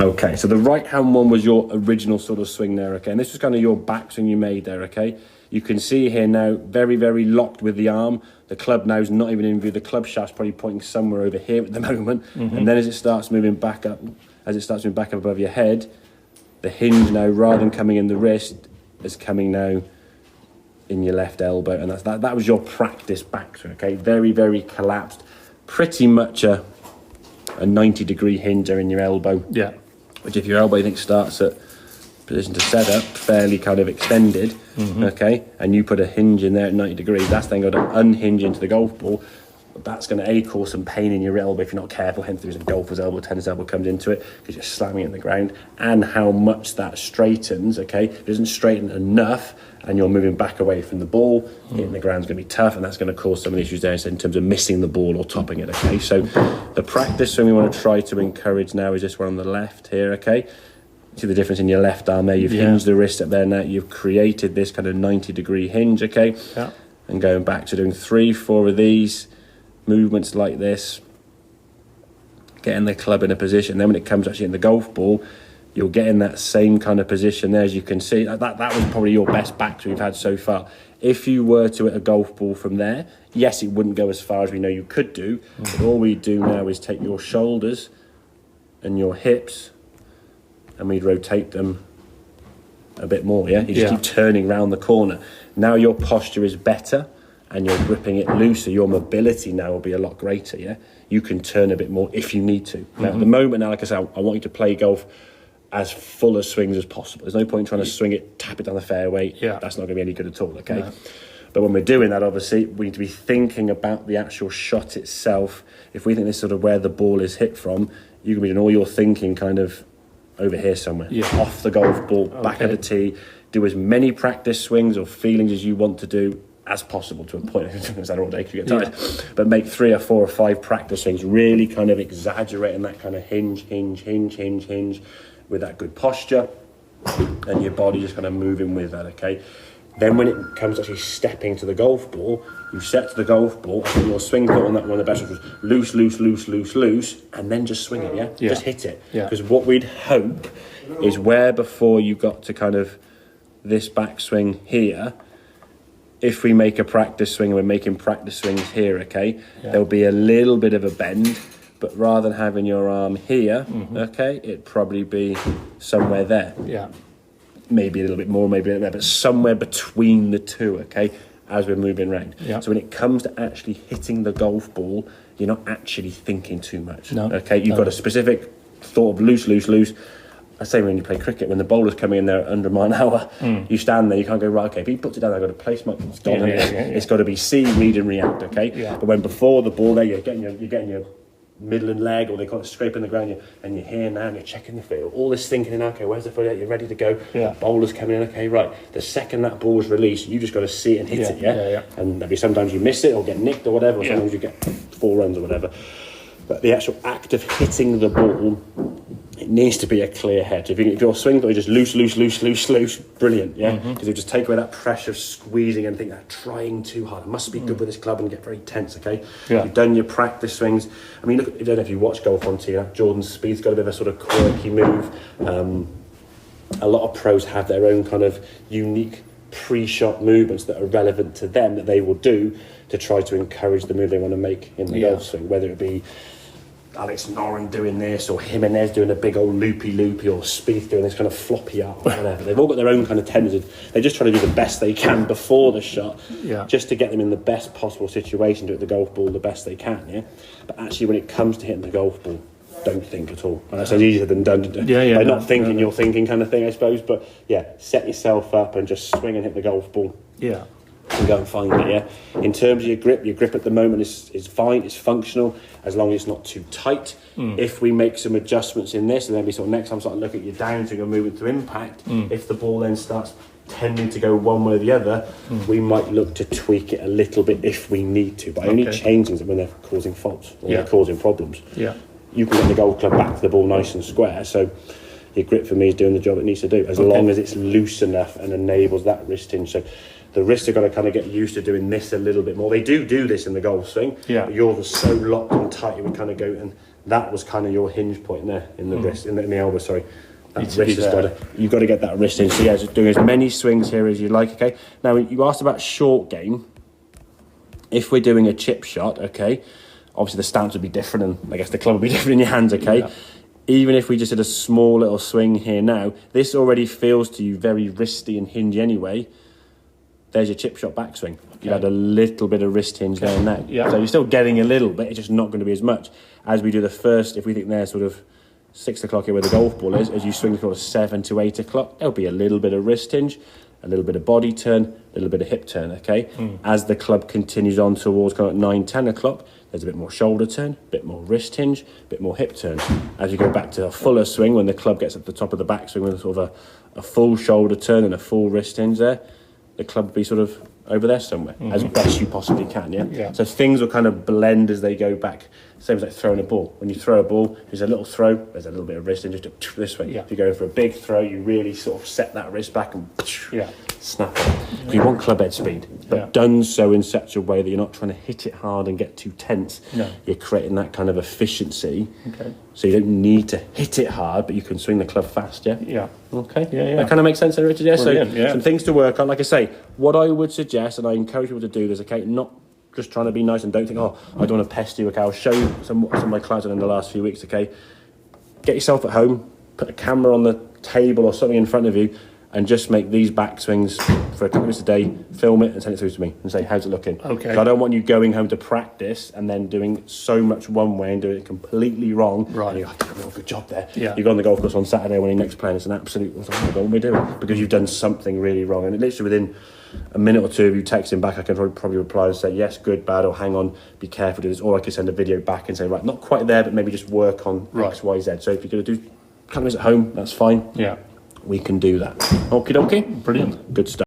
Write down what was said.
Okay, so the right-hand one was your original sort of swing there, okay? And this was kind of your backswing you made there, okay? You can see here now, very, very locked with the arm. The club now is not even in view. The club shaft's probably pointing somewhere over here at the moment. And then as it starts moving back up, above your head, the hinge now, rather than coming in the wrist, is coming now in your left elbow. And that was your practice backswing, okay? Very, very collapsed. Pretty much a 90-degree hinge there in your elbow. Yeah. Which if your elbow, you think, starts at position to set up, fairly kind of extended, okay, and you put a hinge in there at 90 degrees, that's then going to unhinge into the golf ball. That's going to cause some pain in your elbow if you're not careful. Hence, there's a golfer's elbow, tennis elbow comes into it because you're slamming it in the ground. And how much that straightens, okay? If it doesn't straighten enough and you're moving back away from the ball, hitting the ground's going to be tough, and that's going to cause some of the issues there in terms of missing the ball or topping it, okay? So the practice swing we want to try to encourage now is this one on the left here, okay? See the difference in your left arm there? You've hinged the wrist up there now. You've created this kind of 90-degree hinge, okay? Yeah. And going back to doing 3-4 of these movements like this, getting the club in a position. Then when it comes actually in the golf ball, you'll get in that same kind of position there. As you can see, that was probably your best backswing we've had so far. If you were to hit a golf ball from there, yes, it wouldn't go as far as we know you could do. But all we do now is take your shoulders and your hips, and we'd rotate them a bit more, yeah? You just keep turning round the corner. Now your posture is better and you're gripping it looser. Your mobility now will be a lot greater, yeah? You can turn a bit more if you need to. Now, at the moment, now, like I said, I want you to play golf as full of swings as possible. There's no point in trying to swing it, tap it down the fairway. Yeah. That's not going to be any good at all, okay? No. But when we're doing that, obviously, we need to be thinking about the actual shot itself. If we think this is sort of where the ball is hit from, you can be doing all your thinking kind of over here somewhere, off the golf ball, back at the tee. Do as many practice swings or feelings as you want to do as possible to a point. It's that all day because you get tired. But make 3 or 4 or 5 practice swings, really kind of exaggerating that kind of hinge with that good posture, and your body just kind of moving with that, okay? Then when it comes to actually stepping to the golf ball, you step to the golf ball, and your swing thought on that one of the best was loose, and then just swing it, yeah? Just hit it. Because what we'd hope is where before you got to kind of this backswing here, if we make a practice swing, and we're making practice swings here, okay, there'll be a little bit of a bend, but rather than having your arm here, okay, it'd probably be somewhere there. Yeah. Maybe a little bit more, maybe a little bit, but somewhere between the two, okay, as we're moving around. Yeah. So when it comes to actually hitting the golf ball, you're not actually thinking too much. No. Okay, you've got a specific thought of loose. I say when you play cricket, when the bowler's coming in there under mile an hour, you stand there, you can't go, right, okay, if he puts it down, I've got to place my... It's got to be see, read and react, okay? Yeah. But when before the ball there, you're getting your middle and leg, or they call it scraping the ground, and you're here now and you're checking the field. All this thinking in, okay, where's the foot? You're ready to go. Yeah. Bowler's coming in, okay, right. The second that ball's released, you just got to see it and hit it, yeah? And maybe sometimes you miss it or get nicked or whatever, or sometimes you get 4 runs or whatever. But the actual act of hitting the ball, it needs to be a clear head. So if your swing thought is just loose, brilliant, yeah? Because you just take away that pressure of squeezing and think that trying too hard. I must be good with this club and get very tense, okay? Yeah. You've done your practice swings. I mean, look, I don't know if you watch golf on TV, Jordan Spieth's got a bit of a sort of quirky move. A lot of pros have their own kind of unique pre-shot movements that are relevant to them that they will do to try to encourage the move they want to make in the golf swing, whether it be Alex Noren doing this, or Jimenez doing a big old loopy, or Spieth doing this kind of floppy arm, whatever. They've all got their own kind of tendencies. They just try to do the best they can before the shot, just to get them in the best possible situation to hit the golf ball the best they can, yeah? But actually, when it comes to hitting the golf ball, don't think at all. And that sounds easier than done. By not thinking, you're thinking kind of thing, I suppose. But yeah, set yourself up and just swing and hit the golf ball. Yeah. And go and find it, yeah? In terms of your grip at the moment is fine, it's functional, as long as it's not too tight. If we make some adjustments in this, and then we sort of next time start to look at your downswing and moving to impact, if the ball then starts tending to go one way or the other, we might look to tweak it a little bit if we need to, but only change things when they're causing faults, or they're causing problems. Yeah. You can get the golf club back to the ball nice and square, so your grip for me is doing the job it needs to do, as long as it's loose enough and enables that wrist hinge. So the wrists are going to kind of get used to doing this a little bit more. They do this in the golf swing, but yours was so locked and tight, it would kind of go, and that was kind of your hinge point there in the wrist, in the elbow, sorry. That wrist has got to, you've got to get that wrist in. So yeah, just doing as many swings here as you like, okay? Now, you asked about short game. If we're doing a chip shot, okay, obviously the stance would be different, and I guess the club would be different in your hands, okay? Yeah. Even if we just did a small little swing here now, this already feels to you very wristy and hingy anyway. There's your chip shot backswing. Okay. You had a little bit of wrist hinge there and there. Yeah. So you're still getting a little bit, it's just not going to be as much. As we do the first, if we think they're sort of 6 o'clock here where the golf ball is, as you swing sort of 7 to 8 o'clock, there'll be a little bit of wrist hinge, a little bit of body turn, a little bit of hip turn, okay? As the club continues on towards kind of 9, 10 o'clock, there's a bit more shoulder turn, a bit more wrist hinge, a bit more hip turn. As you go back to a fuller swing, when the club gets at the top of the backswing with sort of a full shoulder turn and a full wrist hinge there, the club will be sort of over there somewhere, as best you possibly can, yeah? So things will kind of blend as they go back. Same as like throwing a ball. When you throw a ball, there's a little throw, there's a little bit of wrist, and just this way. Yeah. If you're going for a big throw, you really sort of set that wrist back and snap it. You want club head speed, but done so in such a way that you're not trying to hit it hard and get too tense. No. You're creating that kind of efficiency. Okay. So you don't need to hit it hard, but you can swing the club fast, yeah? Yeah. Okay. Yeah. That kind of makes sense there, Richard, yeah? Brilliant, so some things to work on. Like I say, what I would suggest, and I encourage people to do this, okay, not just trying to be nice and don't think, oh, I don't want to pester you, okay? I'll show you some of my clients in the last few weeks, okay? Get yourself at home, put a camera on the table or something in front of you, and just make these backswings for a couple of minutes a day, film it and send it through to me and say, how's it looking? Okay. I don't want you going home to practice and then doing so much one way and doing it completely wrong. Right. And you're like, oh, good job there. Yeah. You go on the golf course on Saturday when you're next playing, it's an absolute, oh my God, what are we doing? Because you've done something really wrong. And literally within a minute or two of you texting back, I can probably reply and say, yes, good, bad, or hang on, be careful, do this. Or I could send a video back and say, right, not quite there, but maybe just work on X, Y, Z. So if you're going to do cameras at home, that's fine. Yeah. We can do that. Okie dokie. Brilliant. Good stuff.